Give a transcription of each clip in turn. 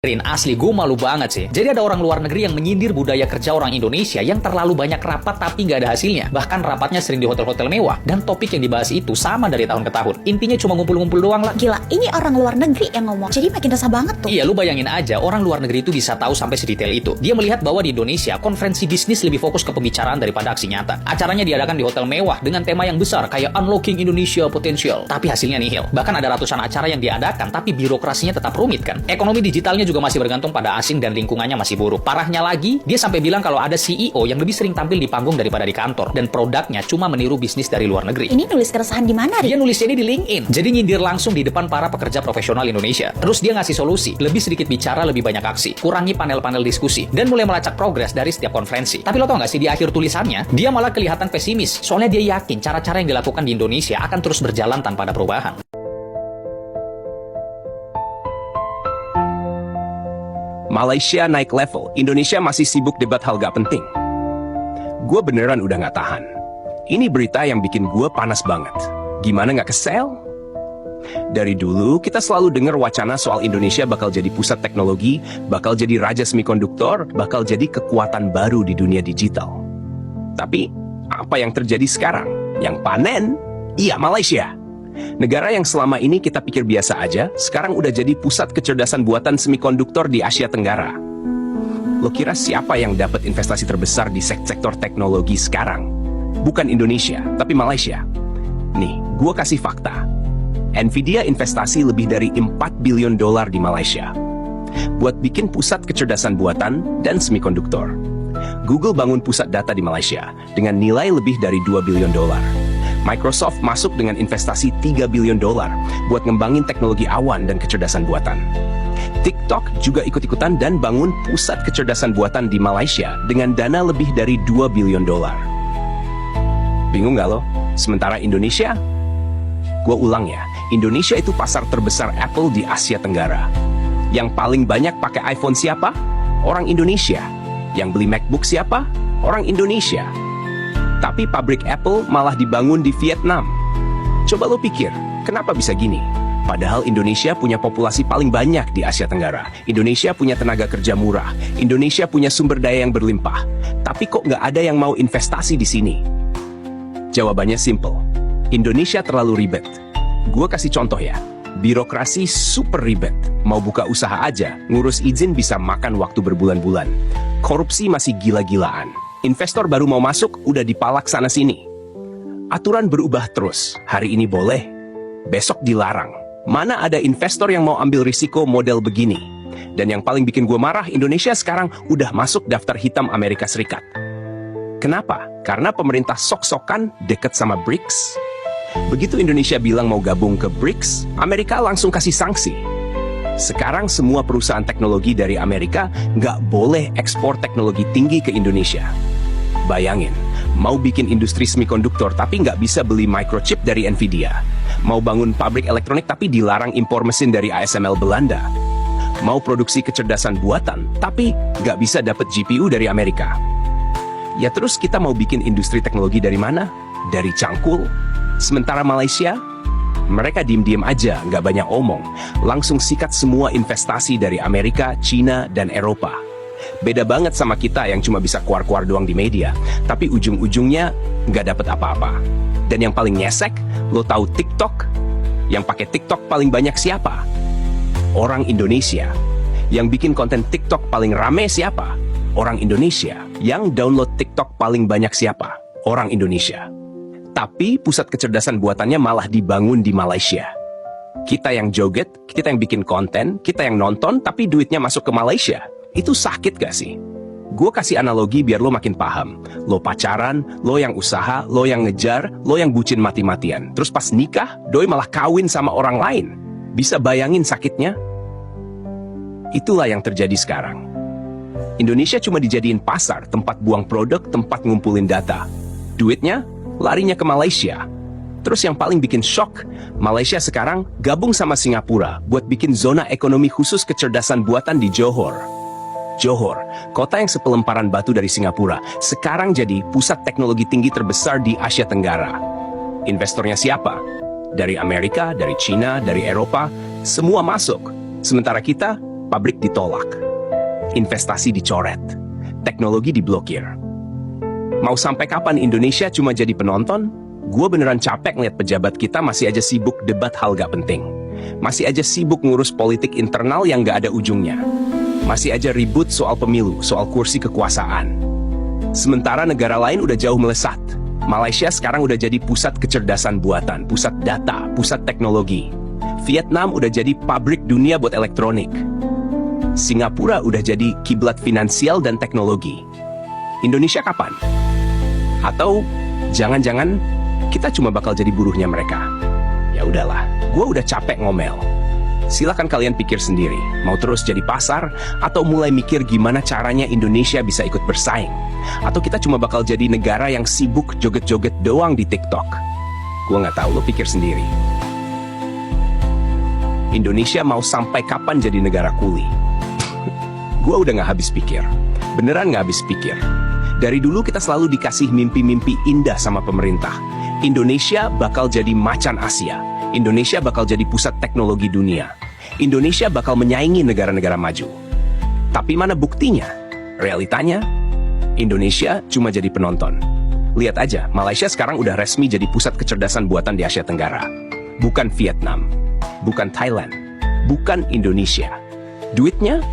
Asli, gue malu banget sih. Jadi ada orang luar negeri yang menyindir budaya kerja orang Indonesia yang terlalu banyak rapat tapi nggak ada hasilnya. Bahkan rapatnya sering di hotel-hotel mewah. Dan topik yang dibahas itu sama dari tahun ke tahun. Intinya cuma ngumpul-ngumpul doang lah. Gila, ini orang luar negeri yang ngomong. Jadi makin resah banget tuh. Iya, lu bayangin aja, orang luar negeri itu bisa tahu sampai sedetail itu. Dia melihat bahwa di Indonesia, konferensi bisnis lebih fokus ke pembicaraan daripada aksi nyata. Acaranya diadakan di hotel mewah dengan tema yang besar kayak Unlocking Indonesia Potential. Tapi hasilnya nihil. Bahkan ada ratusan acara yang diadakan, tapi birokrasinya tetap rumit kan. Ekonomi digitalnya juga masih bergantung pada asing dan lingkungannya masih buruk. Parahnya lagi, dia sampai bilang kalau ada CEO yang lebih sering tampil di panggung daripada di kantor. Dan produknya cuma meniru bisnis dari luar negeri. Ini nulis keresahan di mana, Dia nulisnya ini di LinkedIn. Jadi nyindir langsung di depan para pekerja profesional Indonesia. Terus dia ngasih solusi, lebih sedikit bicara, lebih banyak aksi. Kurangi panel-panel diskusi. Dan mulai melacak progres dari setiap konferensi. Tapi lo tau gak sih, di akhir tulisannya, dia malah kelihatan pesimis. Soalnya dia yakin cara-cara yang dilakukan di Indonesia akan terus berjalan tanpa ada perubahan. Malaysia naik level, Indonesia masih sibuk debat hal gak penting. Gue beneran udah gak tahan. Ini berita yang bikin gue panas banget. Gimana gak kesel? Dari dulu, kita selalu dengar wacana soal Indonesia bakal jadi pusat teknologi, bakal jadi raja semikonduktor, bakal jadi kekuatan baru di dunia digital. Tapi, apa yang terjadi sekarang? Yang panen? Iya, Malaysia. Negara yang selama ini kita pikir biasa aja, sekarang udah jadi pusat kecerdasan buatan semikonduktor di Asia Tenggara. Lo kira siapa yang dapat investasi terbesar di sektor teknologi sekarang? Bukan Indonesia, tapi Malaysia. Nih, gue kasih fakta. Nvidia investasi lebih dari $4 billion di Malaysia buat bikin pusat kecerdasan buatan dan semikonduktor. Google bangun pusat data di Malaysia dengan nilai lebih dari $2 billion. Microsoft masuk dengan investasi $3 billion buat ngembangin teknologi awan dan kecerdasan buatan. TikTok juga ikut-ikutan dan bangun pusat kecerdasan buatan di Malaysia dengan dana lebih dari $2 billion. Bingung gak lo? Sementara Indonesia? Gue ulang ya, Indonesia itu pasar terbesar Apple di Asia Tenggara. Yang paling banyak pakai iPhone siapa? Orang Indonesia. Yang beli MacBook siapa? Orang Indonesia. Tapi pabrik Apple malah dibangun di Vietnam. Coba lo pikir, kenapa bisa gini? Padahal Indonesia punya populasi paling banyak di Asia Tenggara. Indonesia punya tenaga kerja murah. Indonesia punya sumber daya yang berlimpah. Tapi kok nggak ada yang mau investasi di sini? Jawabannya simple. Indonesia terlalu ribet. Gue kasih contoh ya. Birokrasi super ribet. Mau buka usaha aja, ngurus izin bisa makan waktu berbulan-bulan. Korupsi masih gila-gilaan. Investor baru mau masuk, udah dipalak sana-sini. Aturan berubah terus. Hari ini boleh, besok dilarang. Mana ada investor yang mau ambil risiko model begini? Dan yang paling bikin gue marah, Indonesia sekarang udah masuk daftar hitam Amerika Serikat. Kenapa? Karena pemerintah sok-sokan deket sama BRICS. Begitu Indonesia bilang mau gabung ke BRICS, Amerika langsung kasih sanksi. Sekarang semua perusahaan teknologi dari Amerika nggak boleh ekspor teknologi tinggi ke Indonesia. Bayangin, mau bikin industri semikonduktor tapi nggak bisa beli microchip dari Nvidia. Mau bangun pabrik elektronik tapi dilarang impor mesin dari ASML Belanda. Mau produksi kecerdasan buatan tapi nggak bisa dapat GPU dari Amerika. Ya terus kita mau bikin industri teknologi dari mana? Dari cangkul. Sementara Malaysia, mereka diem-diem aja, nggak banyak omong. Langsung sikat semua investasi dari Amerika, China, dan Eropa. Beda banget sama kita yang cuma bisa kuar-kuar doang di media, tapi ujung-ujungnya nggak dapet apa-apa. Dan yang paling nyesek, lo tahu TikTok? Yang pakai TikTok paling banyak siapa? Orang Indonesia. Yang bikin konten TikTok paling rame siapa? Orang Indonesia. Yang download TikTok paling banyak siapa? Orang Indonesia. Tapi pusat kecerdasan buatannya malah dibangun di Malaysia. Kita yang joget, kita yang bikin konten, kita yang nonton, tapi duitnya masuk ke Malaysia. Itu sakit gak sih? Gue kasih analogi biar lo makin paham. Lo pacaran, lo yang usaha, lo yang ngejar, lo yang bucin mati-matian. Terus pas nikah, doi malah kawin sama orang lain. Bisa bayangin sakitnya? Itulah yang terjadi sekarang. Indonesia cuma dijadiin pasar, tempat buang produk, tempat ngumpulin data. Duitnya larinya ke Malaysia. Terus yang paling bikin shock, Malaysia sekarang gabung sama Singapura buat bikin zona ekonomi khusus kecerdasan buatan di Johor. Johor, kota yang sepelemparan batu dari Singapura, sekarang jadi pusat teknologi tinggi terbesar di Asia Tenggara. Investornya siapa? Dari Amerika, dari China, dari Eropa, semua masuk. Sementara kita pabrik ditolak, investasi dicoret, teknologi diblokir. Mau sampai kapan Indonesia cuma jadi penonton? Gue beneran capek ngeliat pejabat kita masih aja sibuk debat hal gak penting. Masih aja sibuk ngurus politik internal yang gak ada ujungnya. Masih aja ribut soal pemilu, soal kursi kekuasaan. Sementara negara lain udah jauh melesat. Malaysia sekarang udah jadi pusat kecerdasan buatan, pusat data, pusat teknologi. Vietnam udah jadi pabrik dunia buat elektronik. Singapura udah jadi kiblat finansial dan teknologi. Indonesia kapan? Atau jangan-jangan kita cuma bakal jadi buruhnya mereka? Ya udahlah, gue udah capek ngomel. Silakan kalian pikir sendiri, mau terus jadi pasar atau mulai mikir gimana caranya Indonesia bisa ikut bersaing. Atau kita cuma bakal jadi negara yang sibuk joget-joget doang di TikTok. Gue nggak tahu, lo pikir sendiri. Indonesia mau sampai kapan jadi negara kuli? Gue udah nggak habis pikir. Beneran nggak habis pikir. Dari dulu kita selalu dikasih mimpi-mimpi indah sama pemerintah. Indonesia bakal jadi macan Asia. Indonesia bakal jadi pusat teknologi dunia. Indonesia bakal menyaingi negara-negara maju. Tapi mana buktinya? Realitanya, Indonesia cuma jadi penonton. Lihat aja, Malaysia sekarang udah resmi jadi pusat kecerdasan buatan di Asia Tenggara. Bukan Vietnam, bukan Thailand, bukan Indonesia. Duitnya,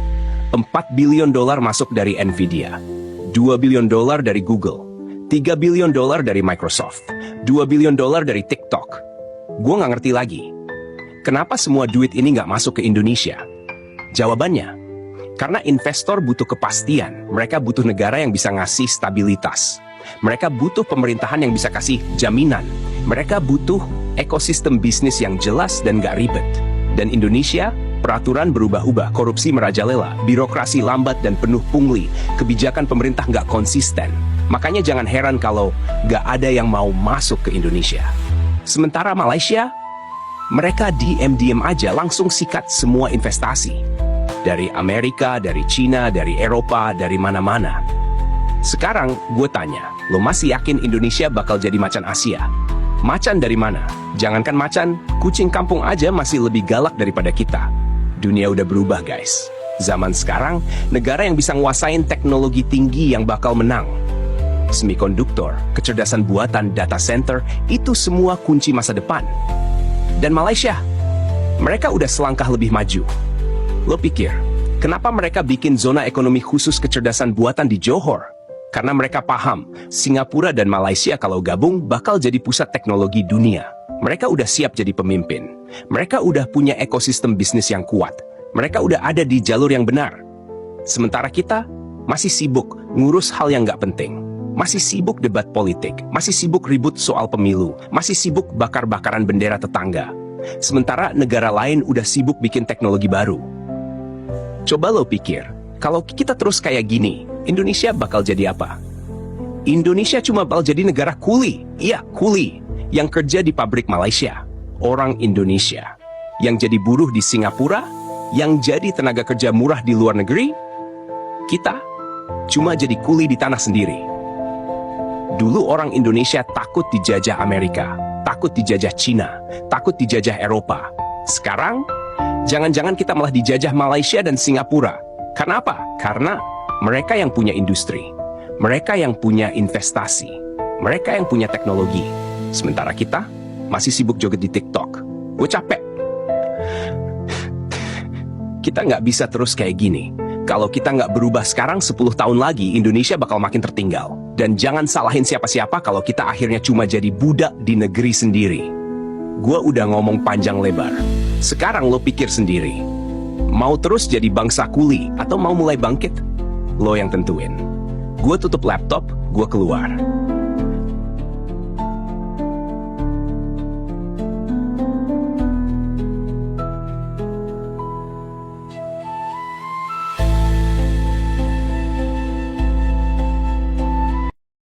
$4 billion masuk dari Nvidia, $2 billion dari Google, $3 billion dari Microsoft, $2 billion dari TikTok. Gue nggak ngerti lagi, kenapa semua duit ini nggak masuk ke Indonesia? Jawabannya, karena investor butuh kepastian. Mereka butuh negara yang bisa ngasih stabilitas. Mereka butuh pemerintahan yang bisa kasih jaminan. Mereka butuh ekosistem bisnis yang jelas dan nggak ribet. Dan Indonesia, peraturan berubah-ubah, korupsi merajalela, birokrasi lambat dan penuh pungli, kebijakan pemerintah nggak konsisten. Makanya jangan heran kalau nggak ada yang mau masuk ke Indonesia. Sementara Malaysia, mereka diem-diem aja langsung sikat semua investasi. Dari Amerika, dari Cina, dari Eropa, dari mana-mana. Sekarang gue tanya, lo masih yakin Indonesia bakal jadi macan Asia? Macan dari mana? Jangankan macan, kucing kampung aja masih lebih galak daripada kita. Dunia udah berubah guys. Zaman sekarang, negara yang bisa nguasain teknologi tinggi yang bakal menang. Semikonduktor, kecerdasan buatan, data center, itu semua kunci masa depan. Dan Malaysia, mereka udah selangkah lebih maju. Lo pikir, kenapa mereka bikin zona ekonomi khusus kecerdasan buatan di Johor? Karena mereka paham, Singapura dan Malaysia kalau gabung bakal jadi pusat teknologi dunia. Mereka udah siap jadi pemimpin. Mereka udah punya ekosistem bisnis yang kuat. Mereka udah ada di jalur yang benar. Sementara kita masih sibuk ngurus hal yang nggak penting. Masih sibuk debat politik, masih sibuk ribut soal pemilu, masih sibuk bakar-bakaran bendera tetangga. Sementara negara lain udah sibuk bikin teknologi baru. Coba lo pikir, kalau kita terus kayak gini, Indonesia bakal jadi apa? Indonesia cuma bakal jadi negara kuli. Iya, kuli. Yang kerja di pabrik Malaysia. Orang Indonesia. Yang jadi buruh di Singapura. Yang jadi tenaga kerja murah di luar negeri. Kita cuma jadi kuli di tanah sendiri. Dulu orang Indonesia takut dijajah Amerika, takut dijajah Cina, takut dijajah Eropa. Sekarang, jangan-jangan kita malah dijajah Malaysia dan Singapura. Karena apa? Karena mereka yang punya industri, mereka yang punya investasi, mereka yang punya teknologi. Sementara kita masih sibuk joget di TikTok. Gue capek. Kita nggak bisa terus kayak gini. Kalau kita nggak berubah sekarang, 10 tahun lagi Indonesia bakal makin tertinggal. Dan jangan salahin siapa-siapa kalau kita akhirnya cuma jadi budak di negeri sendiri. Gue udah ngomong panjang lebar. Sekarang lo pikir sendiri. Mau terus jadi bangsa kuli atau mau mulai bangkit? Lo yang tentuin. Gue tutup laptop, gue keluar.